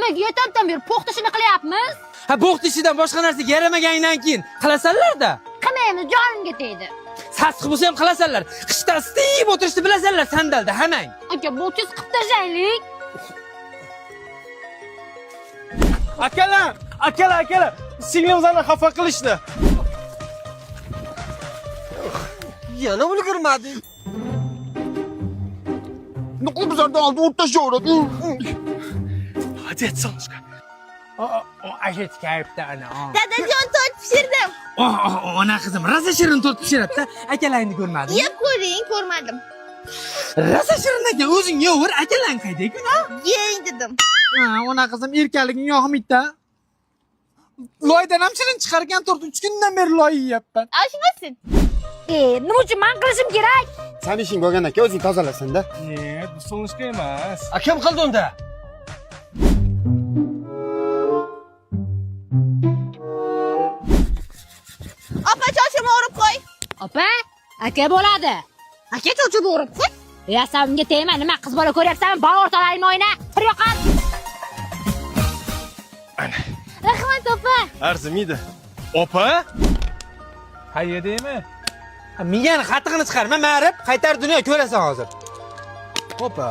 Nimaga yetamdan beri po'xt ishini qilyapmiz? Ha, bo'xt ishidan boshqa narsaga yaramagandan keyin qilasanlar-da. Qilmaymiz, jonimga tegdi. Sassiq bo'lsa ham qilasanlar. Qishda isitib o'tirishni bilasanlar sandalda hamang. Aka, bu tez qilib tashlaylik. Akalar, singlimizni xafa qilishdi. Yana ulgurmading. Nuqul bizlardan oldi o'rtashaveradi. Hadi et solishga. Ashet kayfda ana. Dadajon tort pishirdim. Ona qizim, rosa shirin tort pishiribdi. Akalaringni ko'rmading? Yeb ko'ring, ko'rmadim. Rosa shirin ekan, o'zing yeyver, akalang qayda-ku? Yeng dedim. Ha, ona qizim erkaliging yoqmaydi-da. Loydan ham shirin chiqargan tort 3 kundan beri loy yeyapman. Oshmasin. Nima uchun men qilishim kerak? Sen ishing bo'lgan aka, o'zing tozalasan-da. Bu solishga emas. Kim qildi unda? Opa, chochimni o'rib qo'y. Opa, aka bo'ladi. Aka, chochimni o'rib qo'y. Yasamga tegma, nima qiz bola ko'ryapsanmi? Bor o'rtalaringni o'yna. Bir yoqqa. Rahmat opa. Arzimaydi. Opa? Qaydaymi? Miyani qattig'ini chiqarma, ma'rif, qaytar dunyo ko'rasan hozir. Opa.